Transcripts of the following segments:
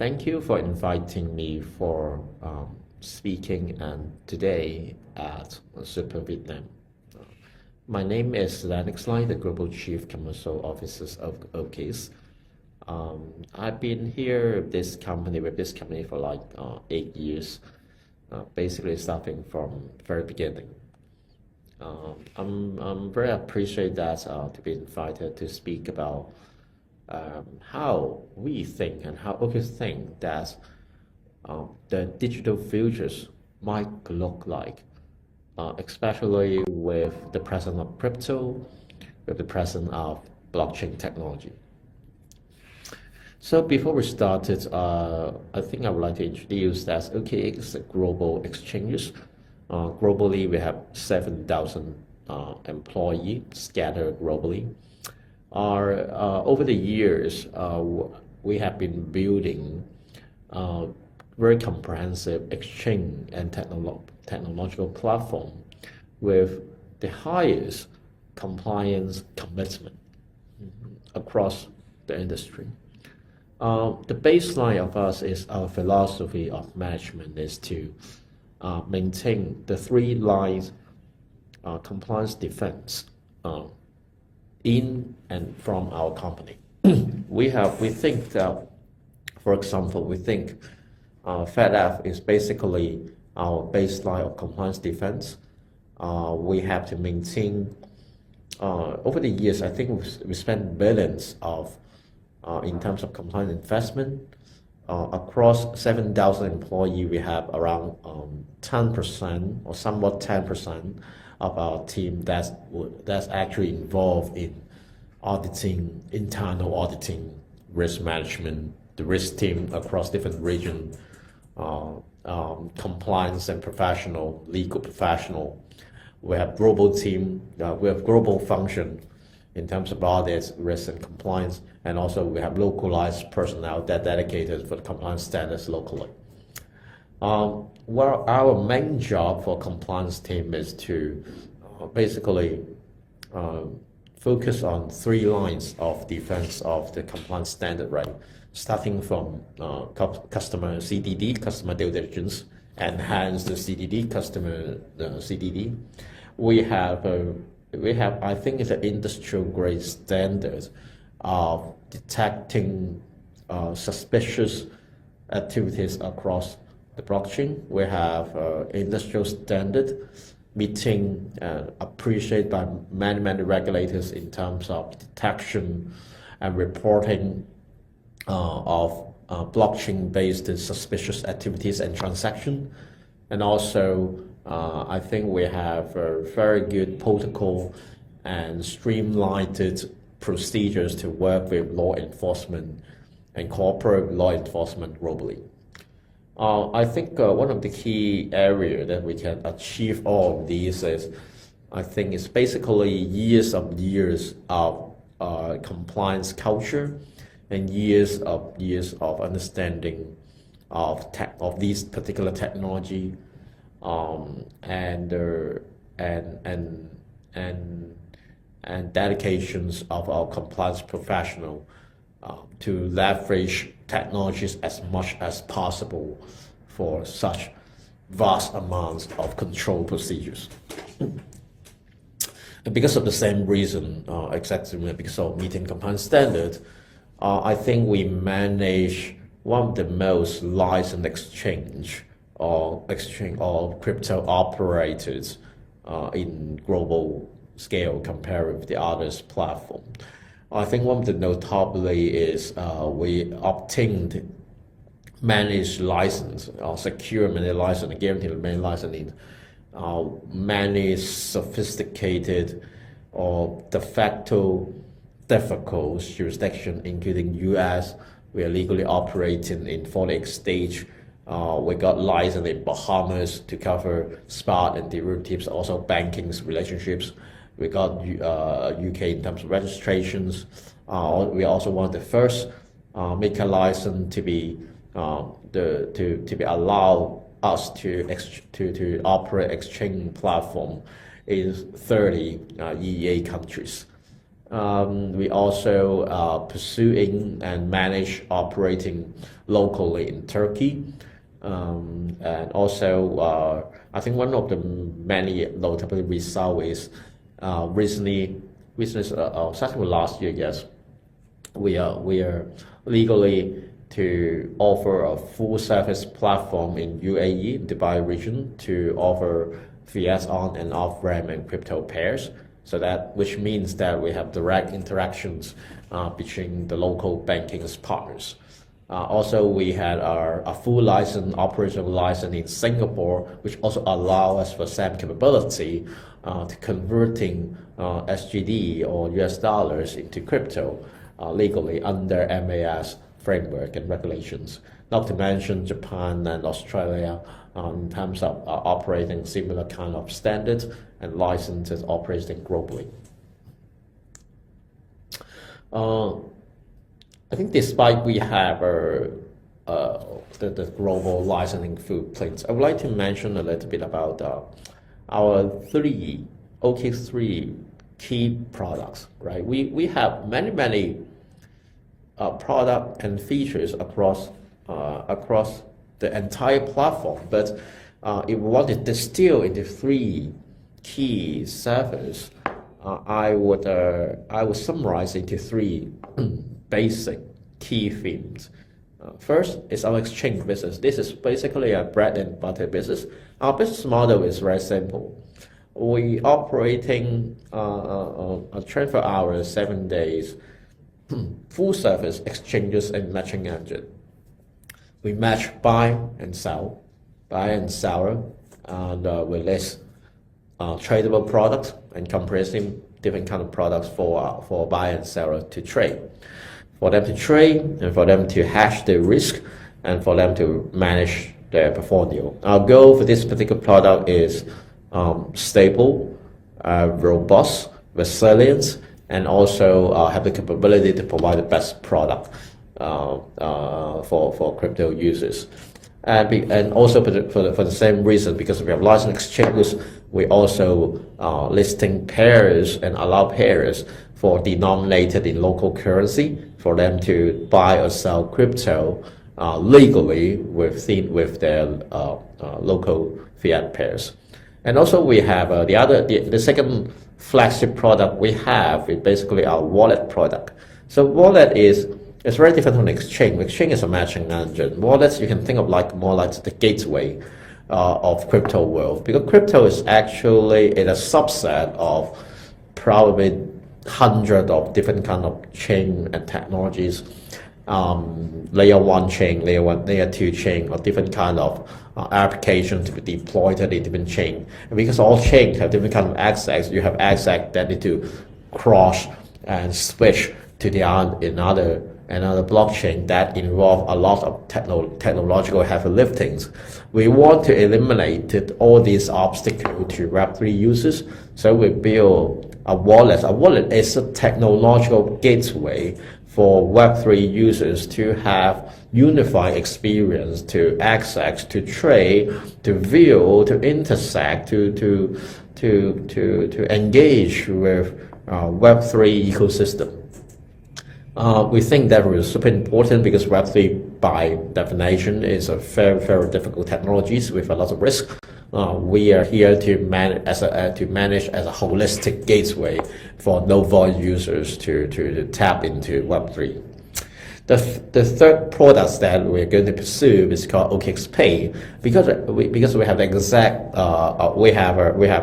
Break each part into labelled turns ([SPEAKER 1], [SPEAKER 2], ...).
[SPEAKER 1] Thank you for inviting me for speaking and today at Super Vietnam. My name is Lennix, the Global Chief Commercial Officer of OKs. I've been here with this company for like 8 years, basically starting from very beginning. I'm very appreciate that to be invited to speak about how we think and how OKs think that the digital futures might look like, especially with the presence of crypto, with the presence of blockchain technology. So before we started, I think I would like to introduce that OKX is a global exchanges. Globally, we have 7,000 employees scattered globally. Over the years, we have been building very comprehensive exchange and technological platform with the highest compliance commitment across the industry. The baseline of us is our philosophy of management is to maintain the three lines compliance defense in and from our company. we think that, for example, we think FedF is basically our baseline of compliance defense. We have to maintain, over the years, I think we spent billions in terms of compliance investment. Across 7,000 employees, we have around 10% or somewhat 10% of our team that's actually involved in auditing, internal auditing, risk management, the risk team across different regions, compliance and legal professional. We have global team, we have global function in terms of audits, risk and compliance, and also we have localized personnel that dedicated for the compliance standards locally. Well, our main job for compliance team is to basically focus on three lines of defense of the compliance standard, right? Starting from customer CDD, customer due diligence, enhance the CDD, customer CDD. We have, I think it's an industrial grade standard of detecting suspicious activities across the blockchain. We have industrial standard meeting appreciated by many regulators in terms of detection and reporting of blockchain-based suspicious activities and transaction. And also, I think we have a very good protocol and streamlined procedures to work with law enforcement and cooperate with law enforcement globally. I think one of the key areas that we can achieve all of these is, I think it's basically years of compliance culture and years of understanding of these particular technology, and dedications of our compliance professional to leverage technologies as much as possible for such vast amounts of control procedures. And because of the same reason, exactly because of meeting compliance standard, I think we manage one of the most licensed exchange or crypto operators in global scale compared with the others platform. I think one of the notably is we obtained managed license, or secure managed license, guaranteed managed license in many sophisticated or de facto difficult jurisdiction, including US. We are legally operating in 48 states. We got license in Bahamas to cover spot and derivatives, also banking relationships. We got UK in terms of registrations. We also one of the first maker license to be allow us to operate exchange platform in 30 EEA countries. We also pursuing and manage operating locally in Turkey. And also, I think one of the many notable results is recently, starting with last year, yes, we are legally to offer a full service platform in UAE, Dubai region, to offer fiat on and off ramp and crypto pairs. So that, which means that we have direct interactions between the local banking partners. Also, we had a full license, operational license in Singapore, which also allow us for same capability to converting SGD or US dollars into crypto legally under MAS framework and regulations. Not to mention Japan and Australia in terms of operating similar kind of standards and licenses operating globally. I think despite we have the global licensing footprints, I would like to mention a little bit about our OKX3 key products, right? We have many product and features across the entire platform, but if we want to distill into 3 key servers, I would summarize into 3 basic key themes. First is our exchange business. This is basically a bread and butter business. Our business model is very simple. We operating a 24 hours, 7 days, full service exchanges and matching engine. We match buy and seller, and we list tradable products and compressing different kind of products for buyer and seller to trade. For them to trade and for them to hedge the risk and for them to manage their portfolio. Our goal for this particular product is stable, robust, resilient, and also have the capability to provide the best product for crypto users. And also for the same reason, because we have license exchanges, we also listing pairs and allow pairs for denominated in local currency for them to buy or sell crypto legally with their local fiat pairs. And also we have the second flagship product we have is basically our wallet product. So wallet is very different from exchange. Exchange is a matching engine. Wallets you can think of more like the gateway of crypto world, because crypto is actually a subset of probably hundreds of different kind of chain and technologies, layer 1 chain, layer 2 chain, or different kind of application to be deployed at a different chain. And because all chains have different kind of access, you have access that need to cross and switch to another blockchain that involve a lot of technological heavy liftings. We want to eliminate all these obstacles to Web3 users, so we build a wallet. A wallet is a technological gateway for Web3 users to have unified experience, to access, to trade, to view, to intersect, to engage with Web3 ecosystem. We think that is super important because Web3 by definition is a very difficult technologies with a lot of risk. We are here to manage as a holistic gateway for no-voice users to tap into Web3. The third product that we're going to pursue is called OKX Pay, because we have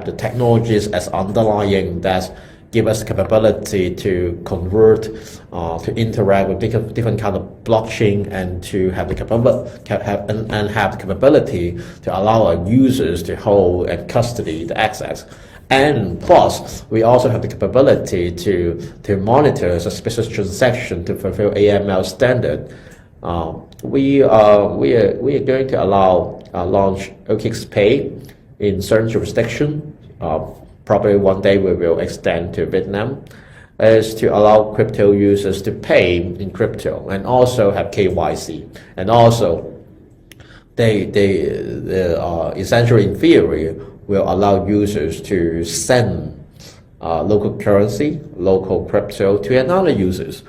[SPEAKER 1] the technologies as underlying that give us capability to convert, to interact with different kind of blockchain, and to have the capability to allow our users to hold and custody the access. And plus, we also have the capability to monitor suspicious transaction to fulfill AML standard. We are going to launch OKX Pay in certain jurisdiction. Probably one day we will extend to Vietnam, is to allow crypto users to pay in crypto and also have KYC. And also, they essentially in theory will allow users to send local currency, local crypto to another users.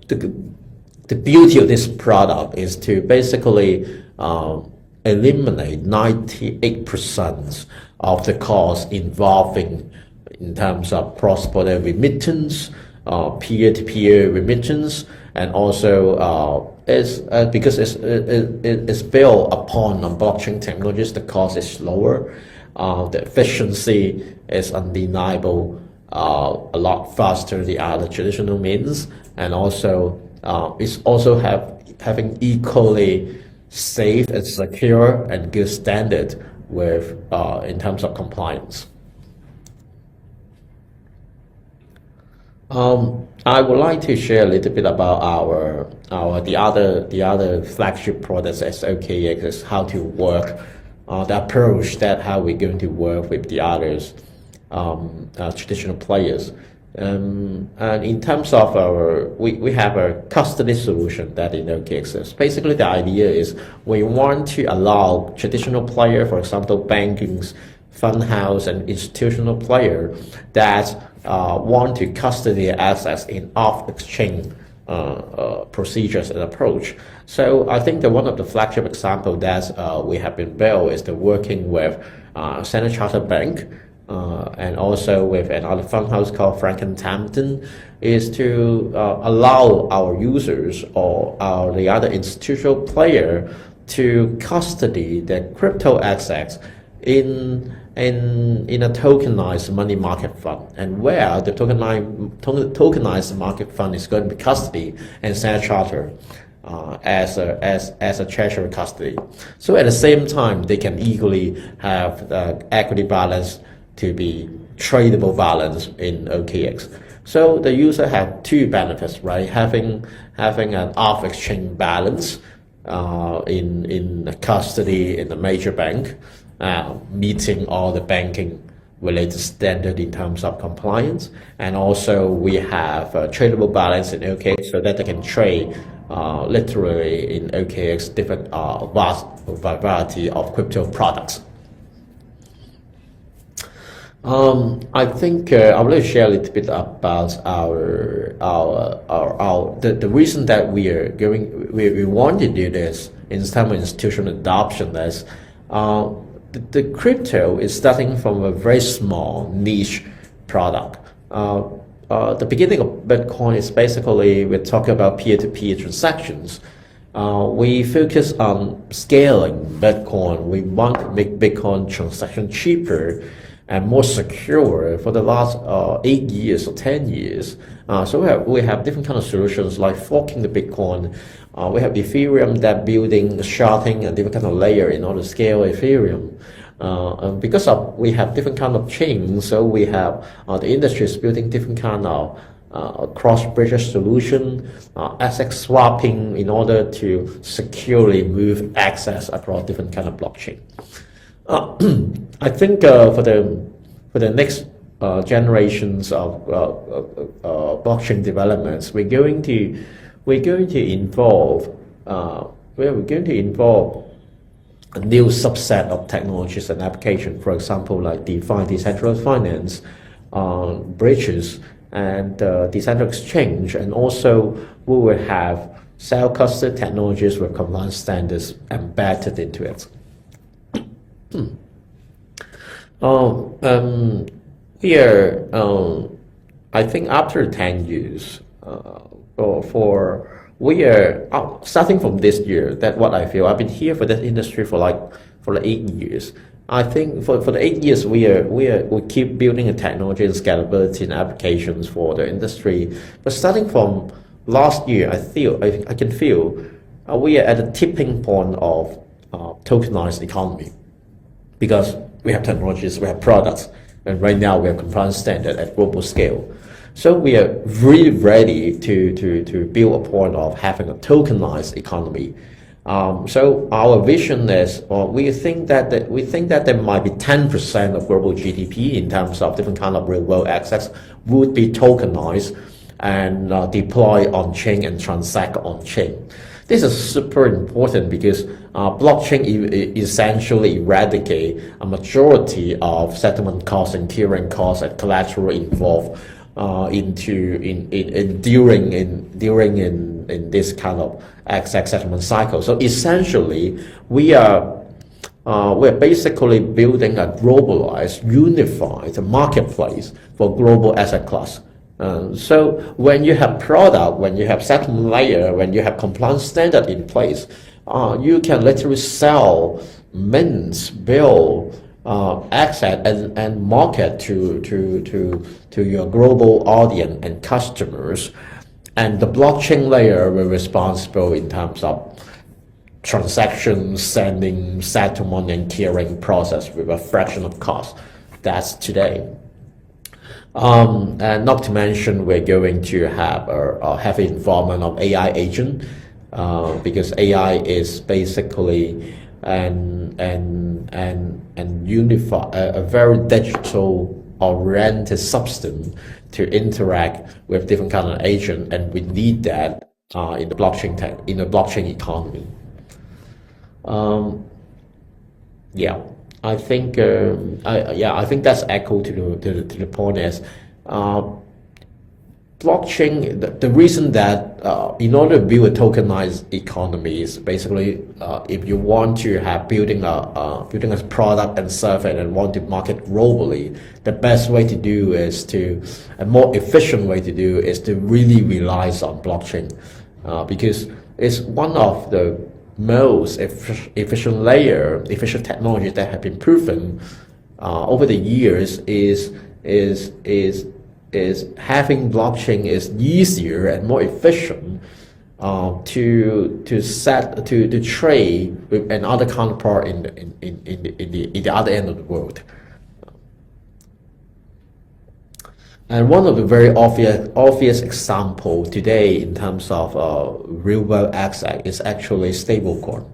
[SPEAKER 1] The beauty of this product is to basically eliminate 98% of the costs involving in terms of cross-border remittance, peer-to-peer remittance, and also because it's built upon blockchain technologies, the cost is lower, the efficiency is undeniable, a lot faster the other traditional means, and also it's also having equally safe and secure and good standard with in terms of compliance. I would like to share a little bit about the other flagship products as OKX, is how to work, the approach that how we're going to work with the others traditional players. And in terms of we have a custody solution that in OKX. Basically, the idea is we want to allow traditional player, for example, bankings, fund house, and institutional player that want to custody their assets in off-exchange procedures and approach. So I think that one of the flagship example that we have been built is the working with Standard Chartered Bank, and also with another fund house called Franklin Templeton, is to allow our users or the other institutional player to custody their crypto assets in a tokenized money market fund, and where the tokenized market fund is going to be custody and Standard Chartered as a treasury custody. So at the same time, they can equally have the equity balance to be tradable balance in OKX. So the user have two benefits, right? Having an off-exchange balance in custody in the major bank, meeting all the banking related standard in terms of compliance, and also we have a tradable balance in OKX so that they can trade literally in OKX different vast variety of crypto products. I think I will share a little bit about the reason that we want to do this in terms of institutional adoption. Is the crypto is starting from a very small niche product. The beginning of Bitcoin is basically we're talking about peer-to-peer transactions. We focus on scaling Bitcoin. We want to make Bitcoin transaction cheaper and more secure for the last 8 years or 10 years. So we have different kind of solutions like forking the Bitcoin. We have Ethereum that building, sharding, and different kind of layer in order to scale Ethereum. Because we have different kind of chains, so we have the industry is building different kind of cross-bridge solution, asset swapping in order to securely move access across different kind of blockchain. I think for the next generations of blockchain developments, we're going to involve a new subset of technologies and applications. For example, like DeFi, decentralized finance, bridges, and decentralized exchange, and also we will have self-custody technologies with compliance standards embedded into it. I think after 10 years, we are starting from this year. That what I feel. I've been here for this industry for 8 years. I think for the 8 years we keep building a technology and scalability and applications for the industry. But starting from last year, I can feel we are at a tipping point of tokenized economy, because we have technologies, we have products, and right now we have compliance standard at global scale. So we are really ready to build a point of having a tokenized economy. So our vision is, we think that there might be 10% of global GDP in terms of different kind of real world access would be tokenized and deploy on chain and transact on chain. This is super important because blockchain essentially eradicate a majority of settlement costs and clearing costs and collateral involved during this kind of exact settlement cycle. So essentially, we're basically building a globalized, unified marketplace for global asset class. So when you have product, when you have settlement layer, when you have compliance standard in place, you can literally sell, mint, build, asset and market to your global audience and customers. And the blockchain layer will be responsible in terms of transactions, sending, settlement, and clearing process with a fraction of cost. That's today. And not to mention, we're going to have a heavy involvement of AI agent, because AI is basically and unify a very digital oriented substance to interact with different kind of agent, and we need that in the blockchain economy. Yeah, I think I think that's echo to the point is blockchain. The reason that in order to build a tokenized economy is basically if you want to have building a product and service and want to market globally, the best way to do is a more efficient way to do is to really rely on blockchain, because it's one of the most efficient technology that have been proven over the years is having blockchain is easier and more efficient to trade with another counterpart in the other end of the world. And one of the very obvious example today in terms of real world asset is actually stablecoin.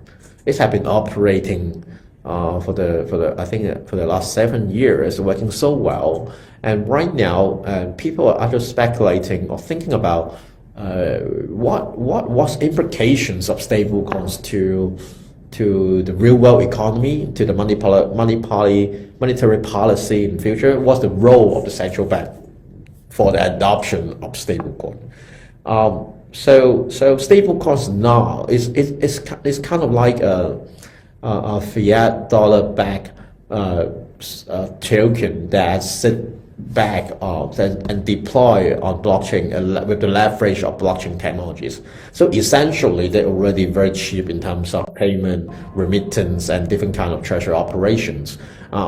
[SPEAKER 1] It has been operating for the last 7 years, working so well. And right now, people are either speculating or thinking about what's implications of stablecoins to the real world economy, to the monetary policy in the future. What's the role of the central bank for the adoption of stablecoin? So stablecoins now is kind of like a fiat dollar back token that sit back and deploy on blockchain with the leverage of blockchain technologies. So essentially, they're already very cheap in terms of payment, remittance, and different kind of treasury operations.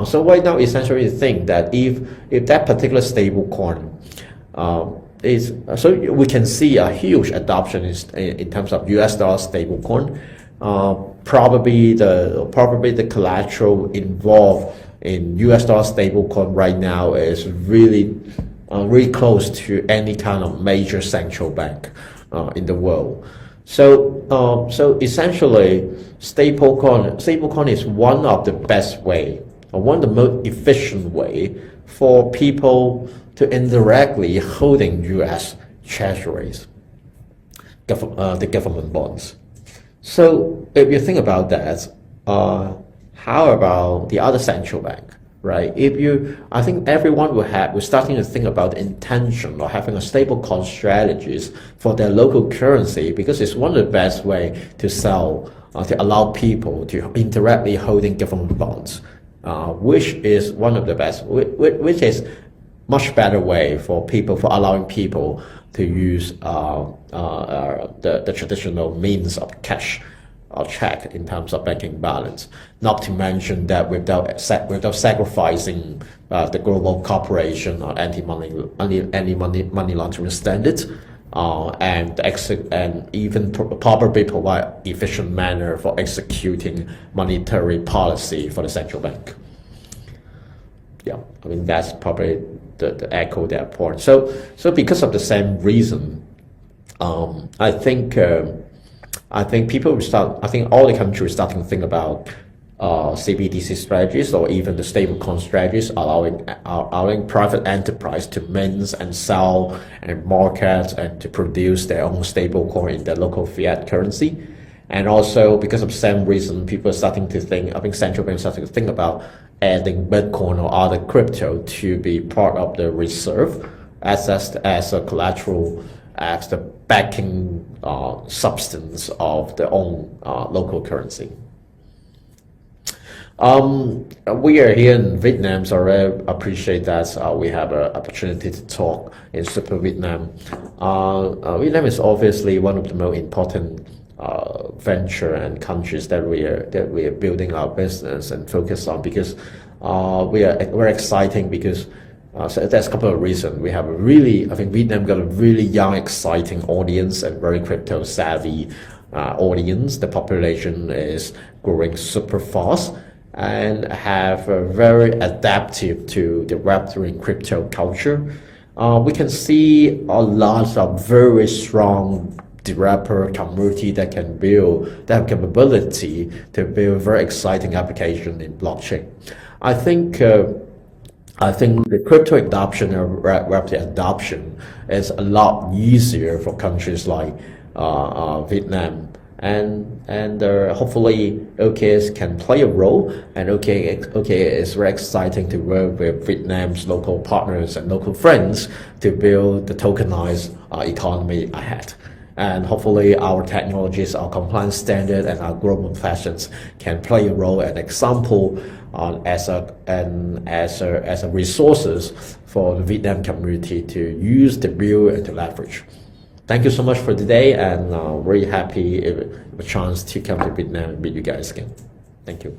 [SPEAKER 1] So right now, essentially, you think that if that particular stablecoin so we can see a huge adoption in terms of US dollar stablecoin. Probably the collateral involved in US dollar stablecoin right now is really close to any kind of major central bank in the world. So essentially, stablecoin is one of the best way, or one of the most efficient way for people to indirectly holding US treasuries, the government bonds. So if you think about that, how about the other central bank, right? I think everyone will starting to think about the intention of having a stablecoin strategies for their local currency, because it's one of the best way to sell, to allow people to indirectly holding government bonds, which is one of the best, which is much better way for allowing people to use the traditional means of cash or check in terms of banking balance. Not to mention that without sacrificing the global cooperation or anti-money laundering standards, and even probably provide efficient manner for executing monetary policy for the central bank. Yeah, I mean that's probably the echo that point. So because of the same reason, I think people will start. I think all the countries starting to think about CBDC strategies or even the stablecoin strategies, allowing private enterprise to mint and sell and market and to produce their own stablecoin in their local fiat currency. And also because of the same reason, people are starting to think, I think central banks starting to think about adding Bitcoin or other crypto to be part of the reserve as a collateral, as the backing substance of their own local currency. We are here in Vietnam, so I appreciate that we have an opportunity to talk in Super Vietnam. Vietnam is obviously one of the most important venture and countries that we are building our business and focus on, because we're exciting because so there's a couple of reasons. We have a really, I think Vietnam got a really young, exciting audience and very crypto savvy audience. The population is growing super fast and have a very adaptive to the Web3 and crypto culture. We can see a lot of very strong developer community that can build, that have capability to build very exciting application in blockchain. I think the crypto adoption or Web3 adoption is a lot easier for countries like Vietnam, and hopefully OKS can play a role, and OK is very exciting to work with Vietnam's local partners and local friends to build the tokenized economy ahead. And hopefully our technologies, our compliance standard, and our global fashions can play a role and example as a resources for the Vietnam community to use, to build, and to leverage. Thank you so much for today, and very happy if a chance to come to Vietnam and meet you guys again. Thank you.